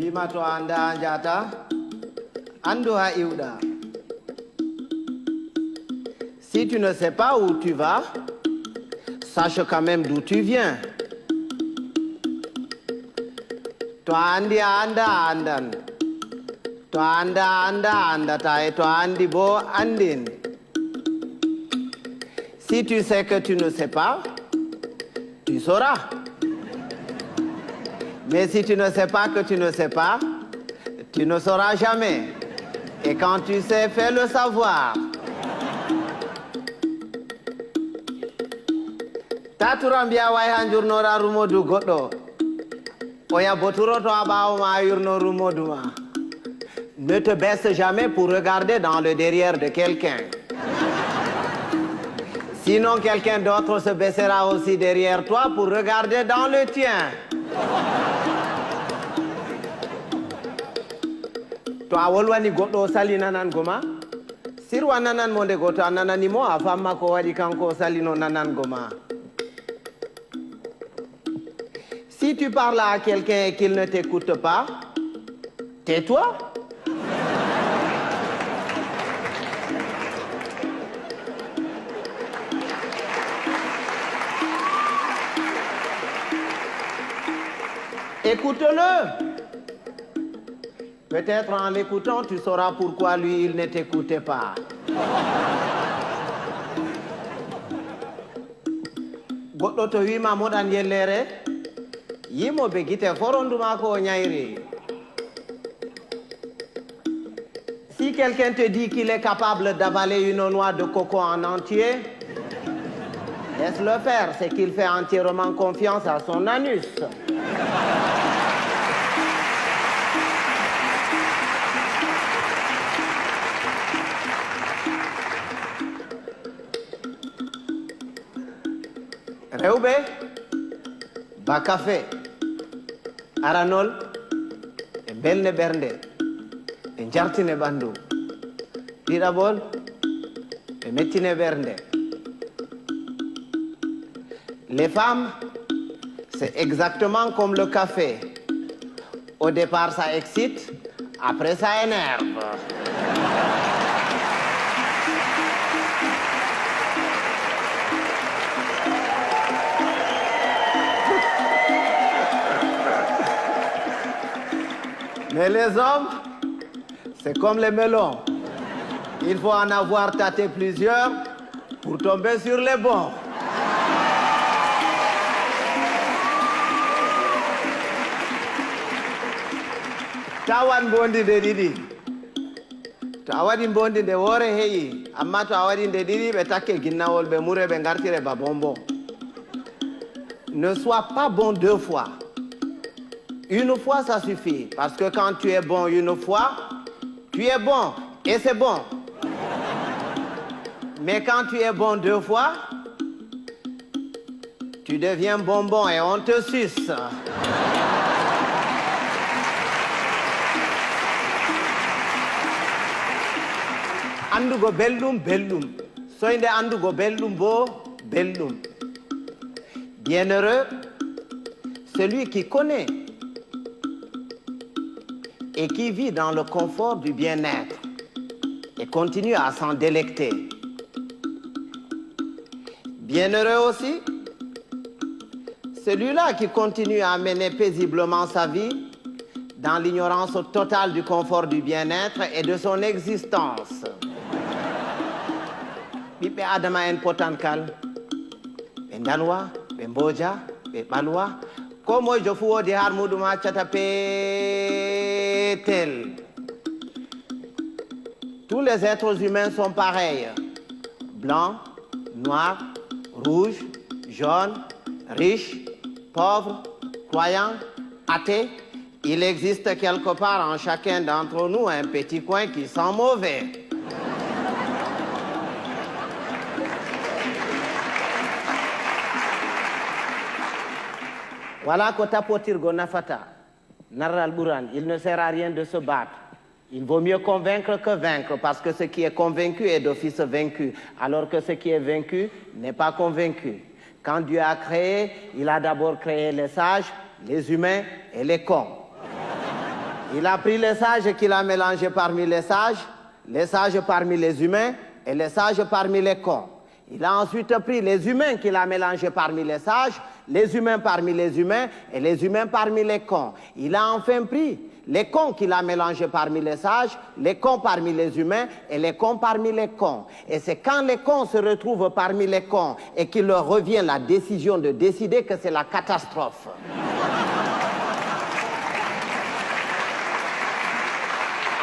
Bimato anda anjata, andoha iuda. Si tu ne sais pas où tu vas, sache quand même d'où tu viens. Toi andi anda andan. Toi anda andata et toi andi bo andin. Si tu sais que tu ne sais pas, tu sauras. Mais si tu ne sais pas que tu ne sais pas, tu ne sauras jamais. Et quand tu sais, fais le savoir. Taturambia way hanjurnora rumodu goddo. Oya boturo to abawo ma yurno rumodu ma. Ne te baisse jamais pour regarder dans le derrière de quelqu'un. Sinon, quelqu'un d'autre se baissera aussi derrière toi pour regarder dans le tien. Toi, wolwani goddo sali nanan goma. Sirwa nanan monde goto ananani mo afamma ko wadi kanko salino nanan goma. Si tu parles à quelqu'un et qu'il ne t'écoute pas, tais-toi. Écoute-le. Peut-être en l'écoutant, tu sauras pourquoi lui, il ne t'écoutait pas. Goddo to wima moɗan yellere, yimo be gite foronduma ko nyairi. Si quelqu'un te dit qu'il est capable d'avaler une noix de coco en entier, laisse-le faire, c'est qu'il fait entièrement confiance à son anus. Rewbe, bakafe, aranol, e belne bernde, e jartine bandu. Ɗiɗaɓol, e mettine bernde. Les femmes, c'est exactement comme le café. Au départ, ça excite, après ça énerve. Mais les hommes, c'est comme les melons. Il faut en avoir tâté plusieurs pour tomber sur les bons. Tawan bondi de didi. Tawadi bondi de wore heyi. Amma tawadi de didi be takke ginnawol be mure be ngartire ba bonbon. Ne sois pas bon deux fois. Une fois, ça suffit. Parce que quand tu es bon une fois, tu es bon. Et c'est bon. Mais quand tu es bon deux fois, tu deviens bonbon et on te suce. Andugo beldum, beldum. Soinde andugo beldum bo, beldum. Bienheureux, celui qui connaît et qui vit dans le confort du bien-être et continue à s'en délecter. Bienheureux aussi, celui-là qui continue à mener paisiblement sa vie dans l'ignorance totale du confort du bien-être et de son existence. Bibe adama en potankal, be dalwa, be mboja, be balwa, komo jofu wodi har muduma chata petel. Tous les êtres humains sont pareils. Blancs, noirs, rouges, jaunes, riches, pauvres, croyants, athées. Il existe quelque part en chacun d'entre nous un petit coin qui sent mauvais. Voilà Kotapotirgo Nafata, Naral Buran, il ne sert à rien de se battre. Il vaut mieux convaincre que vaincre, parce que ce qui est convaincu est d'office vaincu, alors que ce qui est vaincu n'est pas convaincu. Quand Dieu a créé, il a d'abord créé les sages, les humains et les cons. Il a pris les sages qu'il a mélangés parmi les sages parmi les humains et les sages parmi les cons. Il a ensuite pris les humains qu'il a mélangés parmi les humains parmi les humains et les humains parmi les cons. Il a enfin pris les cons qu'il a mélangés parmi les cons parmi les humains et les cons parmi les cons. Et c'est quand les cons se retrouvent parmi les cons et qu'il leur revient la décision de décider que c'est la catastrophe.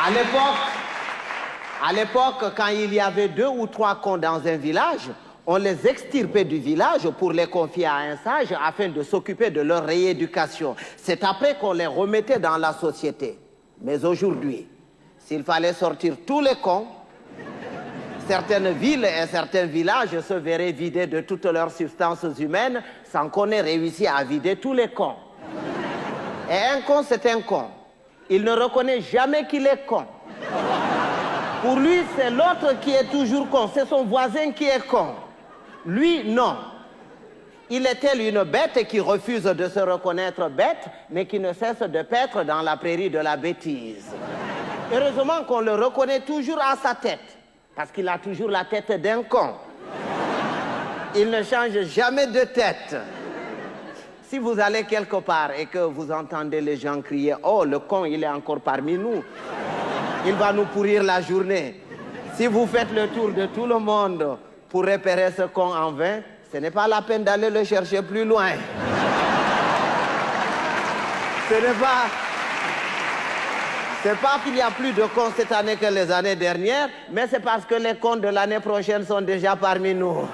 À l'époque, quand il y avait 2 ou 3 cons dans un village, on les extirpait du village pour les confier à un sage afin de s'occuper de leur rééducation. C'est après qu'on les remettait dans la société. Mais aujourd'hui, s'il fallait sortir tous les cons, certaines villes et certains villages se verraient vidés de toutes leurs substances humaines sans qu'on ait réussi à vider tous les cons. Et un con, c'est un con. Il ne reconnaît jamais qu'il est con. Pour lui, c'est l'autre qui est toujours con. C'est son voisin qui est con. Lui, non. Il est tel une bête qui refuse de se reconnaître bête, mais qui ne cesse de paître dans la prairie de la bêtise. Heureusement qu'on le reconnaît toujours à sa tête, parce qu'il a toujours la tête d'un con. Il ne change jamais de tête. Si vous allez quelque part et que vous entendez les gens crier « Oh, le con, il est encore parmi nous », il va nous pourrir la journée. Si vous faites le tour de tout le monde pour repérer ce con en vain, ce n'est pas la peine d'aller le chercher plus loin. C'est pas qu'il y a plus de cons cette année que les années dernières, mais c'est parce que les cons de l'année prochaine sont déjà parmi nous.